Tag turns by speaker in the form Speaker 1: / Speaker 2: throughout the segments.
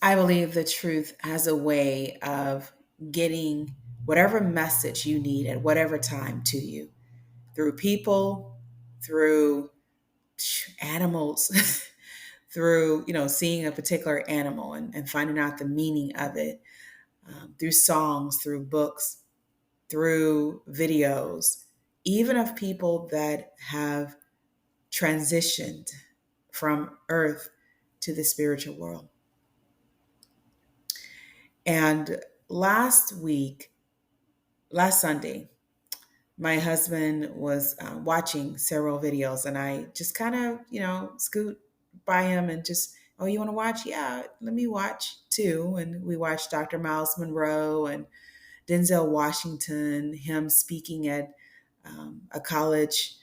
Speaker 1: I believe the truth has a way of getting whatever message you need at whatever time to you through people, through animals, through seeing a particular animal and finding out the meaning of it, through songs, through books, through videos, even of people that have transitioned from earth to the spiritual world. And last week, last Sunday, my husband was watching several videos, and I just kind of, scoot by him and just, oh, you want to watch? Yeah, let me watch too. And we watched Dr. Miles Monroe and Denzel Washington, him speaking at a college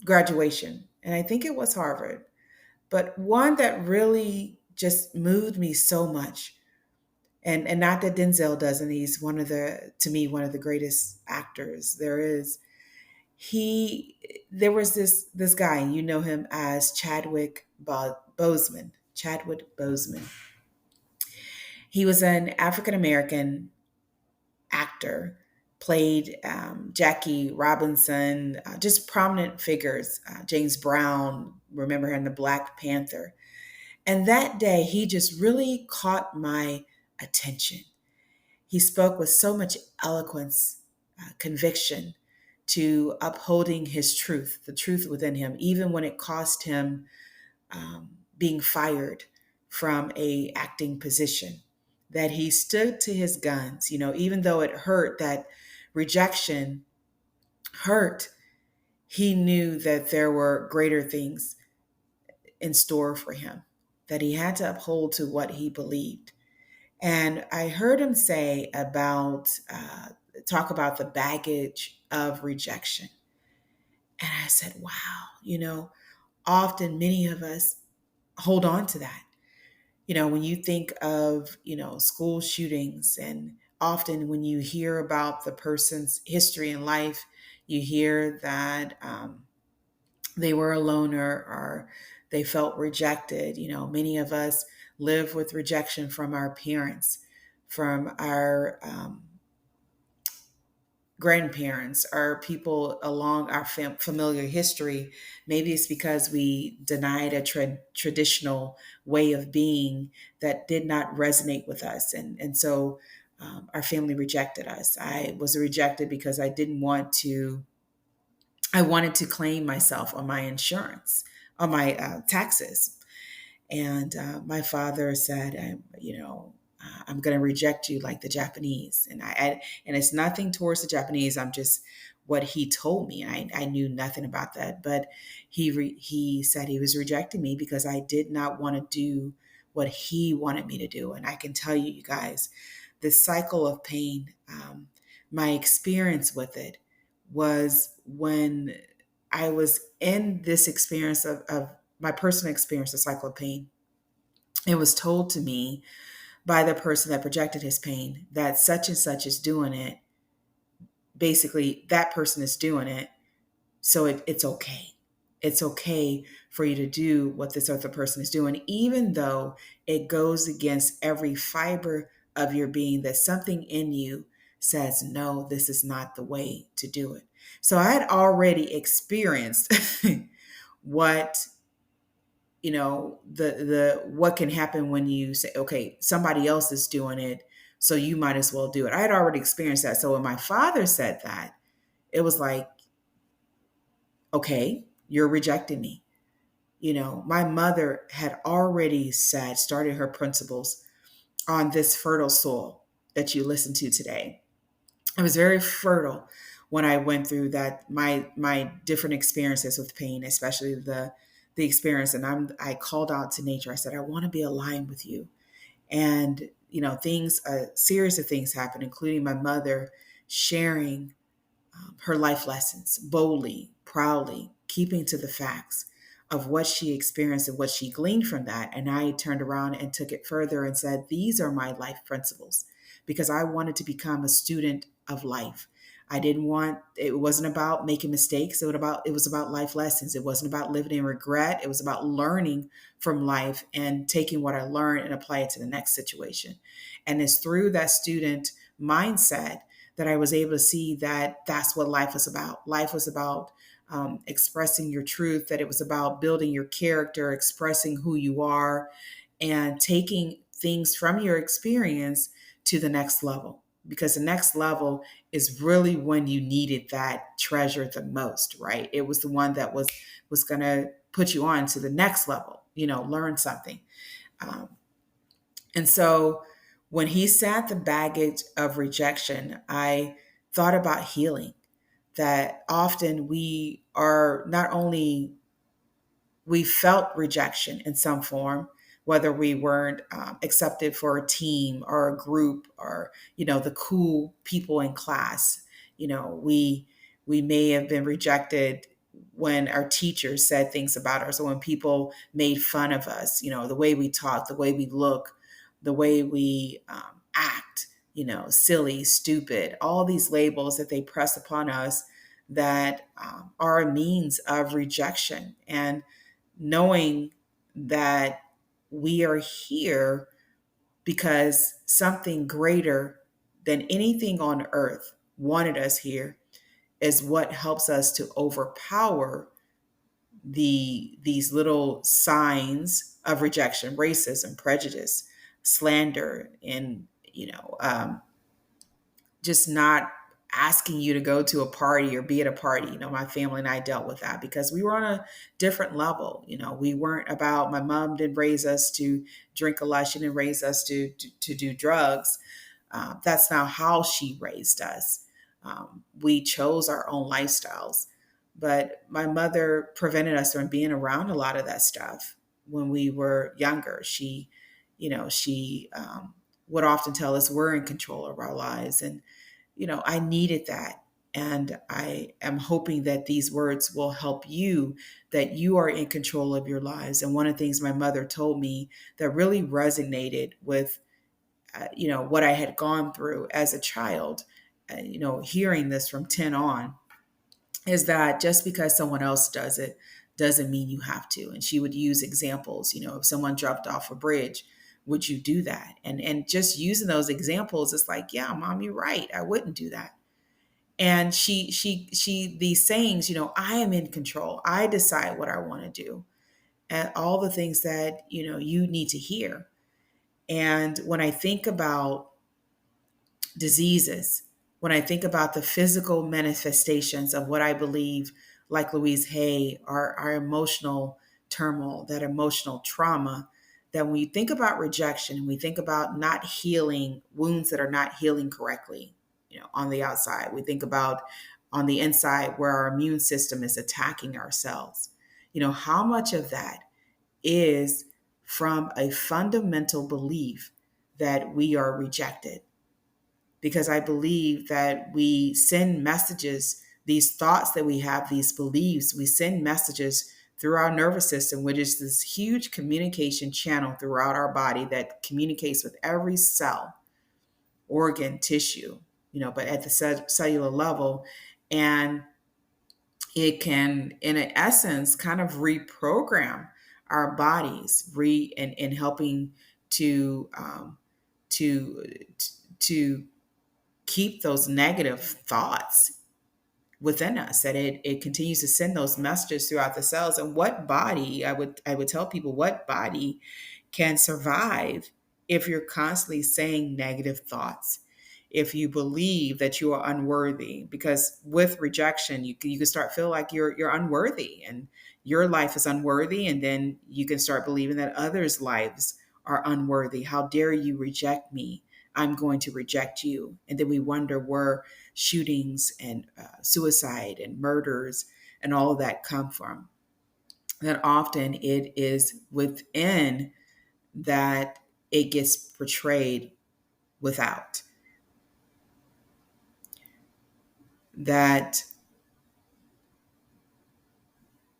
Speaker 1: graduation. And I think it was Harvard. But one that really just moved me so much, and not that Denzel doesn't, he's one of the, to me, one of the greatest actors there is. There was this guy, and you know him as Chadwick Boseman. He was an African American actor, played Jackie Robinson, just prominent figures. James Brown, remember him in the Black Panther. And that day, he just really caught my attention. He spoke with so much eloquence, conviction, to upholding his truth, the truth within him, even when it cost him being fired from a acting position. That he stood to his guns, even though it hurt, that rejection hurt. He knew that there were greater things in store for him, that he had to uphold to what he believed. And I heard him talk about the baggage of rejection. And I said, wow, often many of us hold on to that. When you think of, school shootings, and often when you hear about the person's history in life, you hear that they were a loner or they felt rejected. Many of us live with rejection from our parents, from our grandparents, or people along our familiar history. Maybe it's because we denied a traditional way of being that did not resonate with us. And so our family rejected us. I was rejected because I wanted to claim myself on my insurance, on my taxes. And my father said, I'm going to reject you like the Japanese. And it's nothing towards the Japanese. I'm just what he told me. I knew nothing about that, but he said he was rejecting me because I did not want to do what he wanted me to do. And I can tell you, you guys, this cycle of pain, my experience with it was when I was in this experience of my personal experience, the cycle of pain. It was told to me by the person that projected his pain that such and such is doing it. Basically, that person is doing it. So it's okay. It's okay for you to do what this other person is doing, even though it goes against every fiber of your being, that something in you says, no, this is not the way to do it. So I had already experienced what the what can happen when you say, okay, somebody else is doing it, so you might as well do it. I had already experienced that. So when my father said that, it was like, okay, you're rejecting me. My mother had already started her principles on this fertile soil that you listen to today. It was very fertile when I went through that, my different experiences with pain, especially the experience. And I called out to nature. I said, I want to be aligned with you. And a series of things happened, including my mother sharing her life lessons boldly, proudly, keeping to the facts of what she experienced and what she gleaned from that. And I turned around and took it further and said, these are my life principles, because I wanted to become a student of life. It wasn't about making mistakes. It was about life lessons. It wasn't about living in regret. It was about learning from life and taking what I learned and apply it to the next situation. And it's through that student mindset that I was able to see that that's what life was about. Life was about expressing your truth, that it was about building your character, expressing who you are, and taking things from your experience to the next level. Because the next level is really when you needed that treasure the most, right? It was the one that was going to put you on to the next level, learn something. Um, and so when he said the baggage of rejection, I thought about healing. That often we felt rejection in some form, whether we weren't accepted for a team or a group, or the cool people in class. We may have been rejected when our teachers said things about us, or when people made fun of us. The way we talk, the way we look, the way we act. Silly, stupid, all these labels that they press upon us that are a means of rejection. And knowing that we are here because something greater than anything on earth wanted us here is what helps us to overpower these little signs of rejection, racism, prejudice, slander, and just not asking you to go to a party or be at a party. My family and I dealt with that because we were on a different level. We weren't about, my mom didn't raise us to drink a lot. She didn't raise us to do drugs. That's not how she raised us. We chose our own lifestyles. But my mother prevented us from being around a lot of that stuff when we were younger. She would often tell us we're in control of our lives. And I needed that. And I am hoping that these words will help you, that you are in control of your lives. And one of the things my mother told me that really resonated with, what I had gone through as a child, hearing this from 10 on, is that just because someone else does it doesn't mean you have to. And she would use examples, if someone dropped off a bridge, would you do that? And just using those examples, it's like, yeah, mom, you're right. I wouldn't do that. And these sayings, I am in control. I decide what I want to do, and all the things that, you need to hear. And when I think about diseases, when I think about the physical manifestations of what I believe, like Louise Hay, our emotional turmoil, that emotional trauma, that when you think about rejection, we think about not healing wounds that are not healing correctly, on the outside. We think about on the inside where our immune system is attacking ourselves. How much of that is from a fundamental belief that we are rejected? Because I believe that we send messages, these thoughts that we have, these beliefs, we send messages through our nervous system, which is this huge communication channel throughout our body that communicates with every cell, organ, tissue, but at the cellular level. And it can, in essence, kind of reprogram our bodies, in helping to to to keep those negative thoughts within us, that it continues to send those messages throughout the cells. And what body, I would tell people, what body can survive if you're constantly saying negative thoughts, if you believe that you are unworthy? Because with rejection, you can start feel like you're unworthy, and your life is unworthy, and then you can start believing that others' lives are unworthy. How dare you reject me? I'm going to reject you. And then we wonder where shootings and suicide and murders and all of that come from. That often it is within that it gets portrayed without. That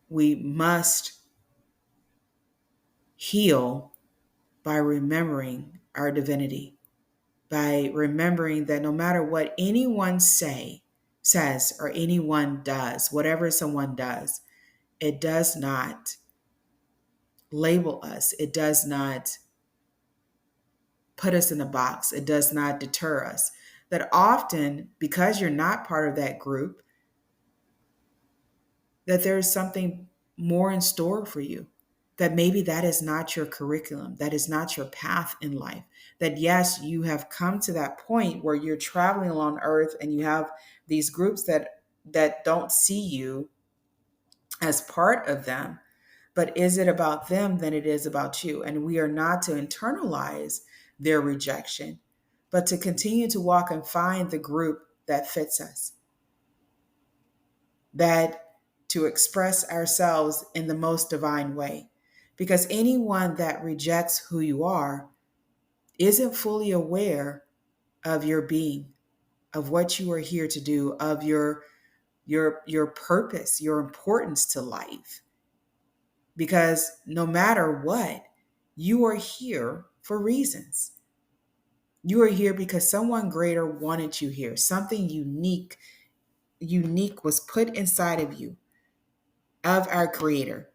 Speaker 1: we must heal by remembering our divinity, by remembering that no matter what anyone say, says or anyone does, whatever someone does, it does not label us. It does not put us in a box. It does not deter us. That often, because you're not part of that group, that there's something more in store for you. That maybe that is not your curriculum, that is not your path in life. That yes, you have come to that point where you're traveling along earth and you have these groups that don't see you as part of them. But is it about them than it is about you? And we are not to internalize their rejection, but to continue to walk and find the group that fits us, that to express ourselves in the most divine way. Because anyone that rejects who you are isn't fully aware of your being, of what you are here to do, of your purpose, your importance to life. Because no matter what, you are here for reasons. You are here because someone greater wanted you here. Something unique was put inside of you, of our creator,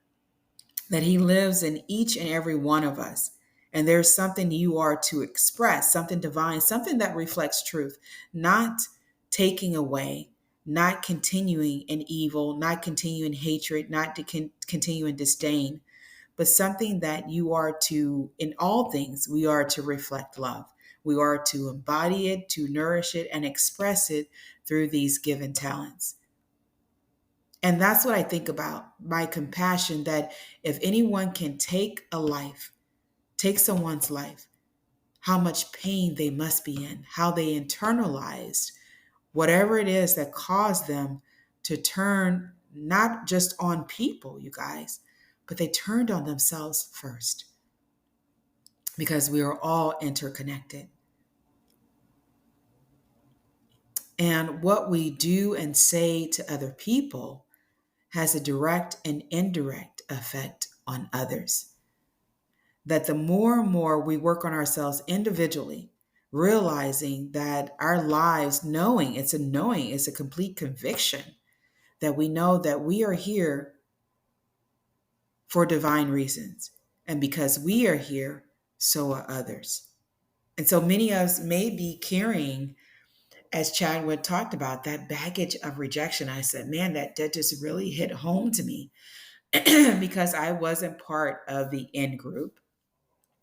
Speaker 1: that he lives in each and every one of us. And there's something you are to express, something divine, something that reflects truth, not taking away, not continuing in evil, not continuing hatred, not to continue in disdain, but something that you are to, in all things, we are to reflect love. We are to embody it, to nourish it, and express it through these given talents. And that's what I think about my compassion, that if anyone can take a life, take someone's life, how much pain they must be in, how they internalized whatever it is that caused them to turn not just on people, you guys, but they turned on themselves first, because we are all interconnected. And what we do and say to other people has a direct and indirect effect on others. That the more and more we work on ourselves individually, realizing that our lives, knowing, it's a complete conviction that we know that we are here for divine reasons. And because we are here, so are others. And so many of us may be carrying, as Chadwick talked about, that baggage of rejection. I said, man, that just really hit home to me because I wasn't part of the in group.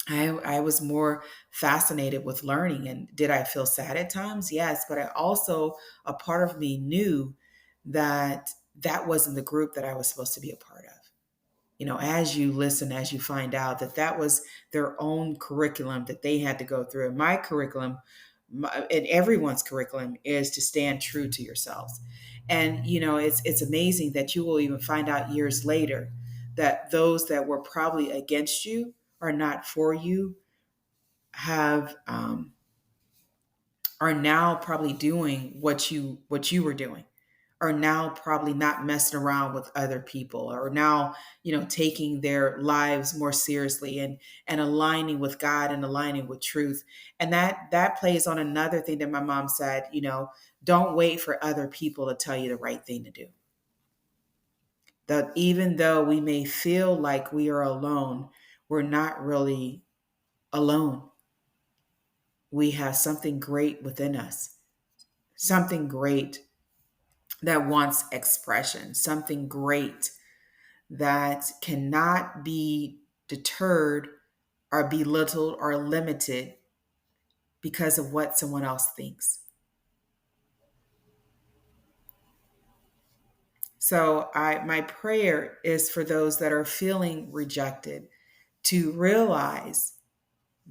Speaker 1: I was more fascinated with learning. And did I feel sad at times? Yes. But I also, a part of me knew that that wasn't the group that I was supposed to be a part of. As you listen, as you find out that that was their own curriculum that they had to go through. And my curriculum, and everyone's curriculum, is to stand true to yourselves. And it's amazing that you will even find out years later that those that were probably against you are not for you, have are now probably doing what you were doing, are now probably not messing around with other people, or now taking their lives more seriously, and aligning with God and aligning with truth. And that plays on another thing that my mom said, don't wait for other people to tell you the right thing to do. That even though we may feel like we are alone, we're not really alone. We have something great within us, something great that wants expression, something great that cannot be deterred or belittled or limited because of what someone else thinks. So my prayer is for those that are feeling rejected to realize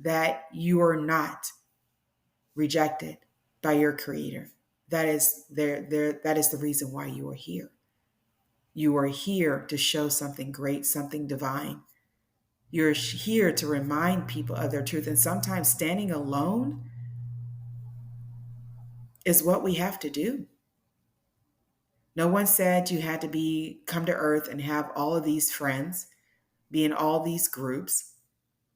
Speaker 1: that you are not rejected by your creator. That is that is the reason why you are here. You are here to show something great, something divine. You're here to remind people of their truth. And sometimes standing alone is what we have to do. No one said you had to come to earth and have all of these friends, be in all these groups.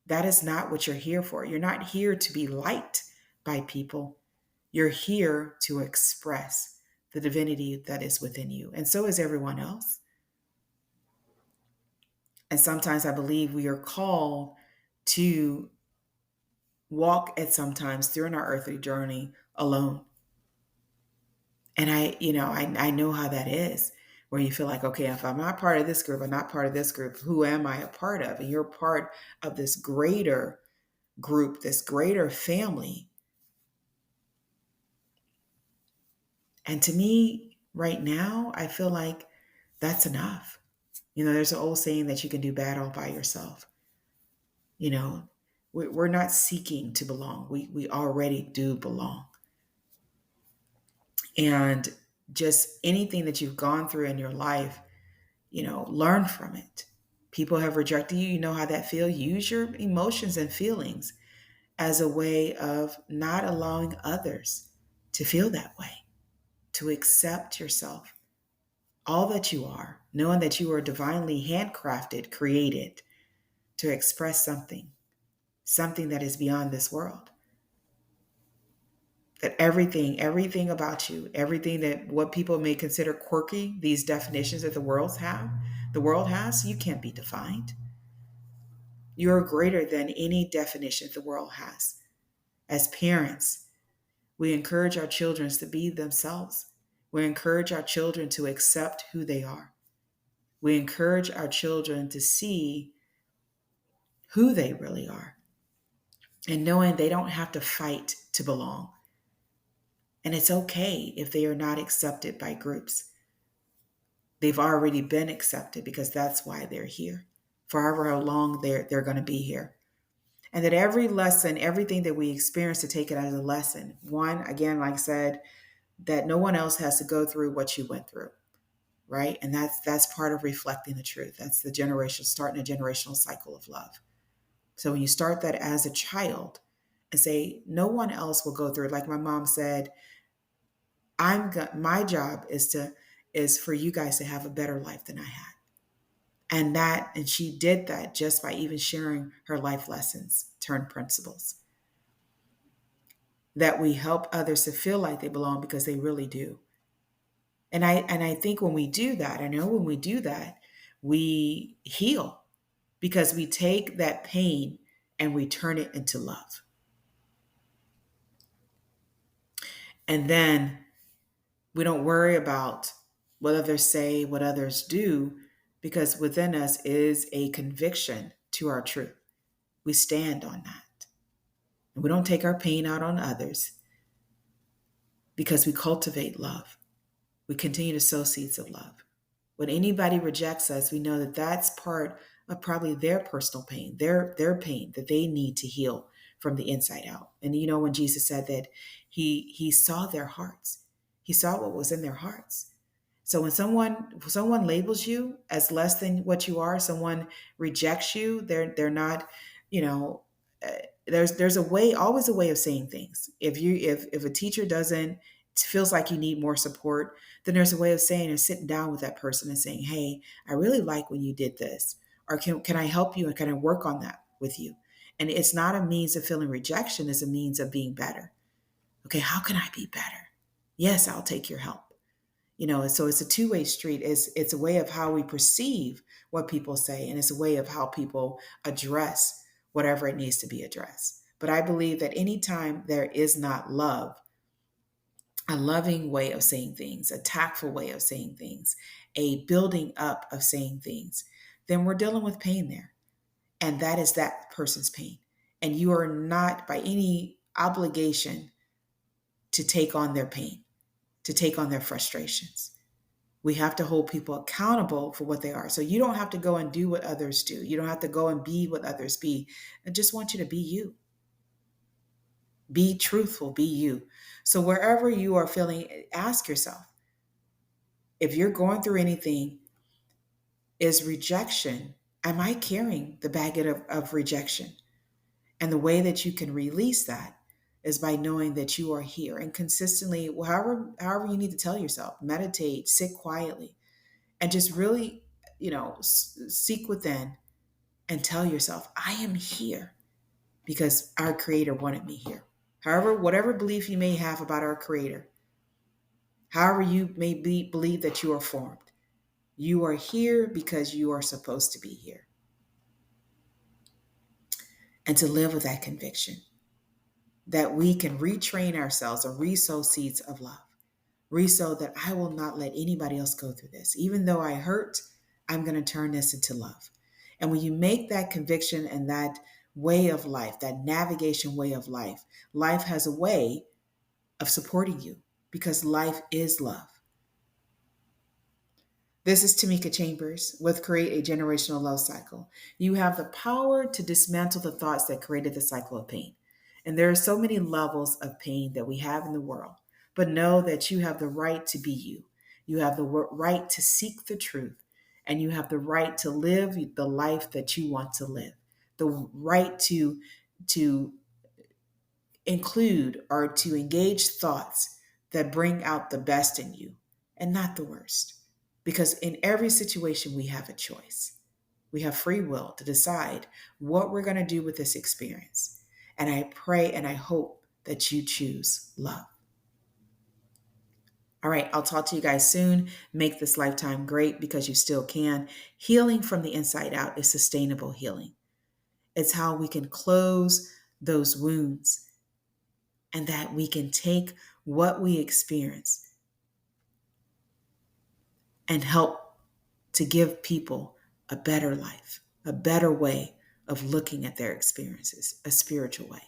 Speaker 1: That is not what you're here for. You're not here to be liked by people. You're here to express the divinity that is within you. And so is everyone else. And sometimes I believe we are called to walk at sometimes during our earthly journey alone. And I know how that is, where you feel like, okay, if I'm not part of this group, I'm not part of this group, who am I a part of? And you're part of this greater group, this greater family. And to me, right now, I feel like that's enough. There's an old saying that you can do bad all by yourself. You know, we're not seeking to belong. We already do belong. And just anything that you've gone through in your life, learn from it. People have rejected you. You know how that feels. Use your emotions and feelings as a way of not allowing others to feel that way, to accept yourself, all that you are, knowing that you are divinely handcrafted, created to express something that is beyond this world. That everything about you, everything that what people may consider quirky, these definitions that the world has, you can't be defined. You're greater than any definition the world has. As parents, we encourage our children to be themselves. We encourage our children to accept who they are. We encourage our children to see who they really are and knowing they don't have to fight to belong. And it's okay if they are not accepted by groups. They've already been accepted because that's why they're here. For however long they're going to be here. And that every lesson, everything that we experience, to take it as a lesson. One, again, like I said, that no one else has to go through what you went through, right? And that's part of reflecting the truth. That's starting a generational cycle of love. So when you start that as a child and say, no one else will go through it. Like my mom said, my job is for you guys to have a better life than I had. And she did that just by even sharing her life lessons, turned principles. That we help others to feel like they belong because they really do. And I think when we do that, I know when we do that, we heal because we take that pain and we turn it into love. And then we don't worry about what others say, what others do, because within us is a conviction to our truth. We stand on that. And we don't take our pain out on others because we cultivate love. We continue to sow seeds of love. When anybody rejects us, we know that that's part of probably their personal pain, their pain that they need to heal from the inside out. And when Jesus said that he saw their hearts, he saw what was in their hearts. So when someone labels you as less than what you are, someone rejects you, they're not, you know, uh, there's always a way of saying things. If a teacher doesn't feels like you need more support, then there's a way of saying and sitting down with that person and saying, "Hey, I really like when you did this," or can I help you and can I work on that with you? And it's not a means of feeling rejection; it's a means of being better. Okay, how can I be better? Yes, I'll take your help. So it's a two-way street. It's a way of how we perceive what people say, and it's a way of how people address whatever it needs to be addressed. But I believe that anytime there is not love, a loving way of saying things, a tactful way of saying things, a building up of saying things, then we're dealing with pain there. And that is that person's pain. And you are not by any obligation to take on their pain, to take on their frustrations. We have to hold people accountable for what they are. So you don't have to go and do what others do. You don't have to go and be what others be. I just want you to be you. Be truthful, be you. So wherever you are feeling, ask yourself, if you're going through anything, is rejection, am I carrying the baggage of rejection? And the way that you can release that is by knowing that you are here and consistently, however you need to tell yourself, meditate, sit quietly, and just really, seek within and tell yourself, I am here because our creator wanted me here. However, whatever belief you may have about our creator, However, you may believe that you are formed. You are here because you are supposed to be here. And to live with that conviction that we can retrain ourselves or resow seeds of love. Resow that I will not let anybody else go through this. Even though I hurt, I'm going to turn this into love. And when you make that conviction and that way of life, that navigation way of life, life has a way of supporting you because life is love. This is Tamika Chambers with Create a Generational Love Cycle. You have the power to dismantle the thoughts that created the cycle of pain. And there are so many levels of pain that we have in the world. But know that you have the right to be you. You have the right to seek the truth. And you have the right to live the life that you want to live. The right to include or to engage thoughts that bring out the best in you and not the worst. Because in every situation, we have a choice. We have free will to decide what we're going to do with this experience. And I pray and I hope that you choose love. All right, I'll talk to you guys soon. Make this lifetime great because you still can. Healing from the inside out is sustainable healing. It's how we can close those wounds and that we can take what we experience and help to give people a better life, a better way of looking at their experiences, a spiritual way.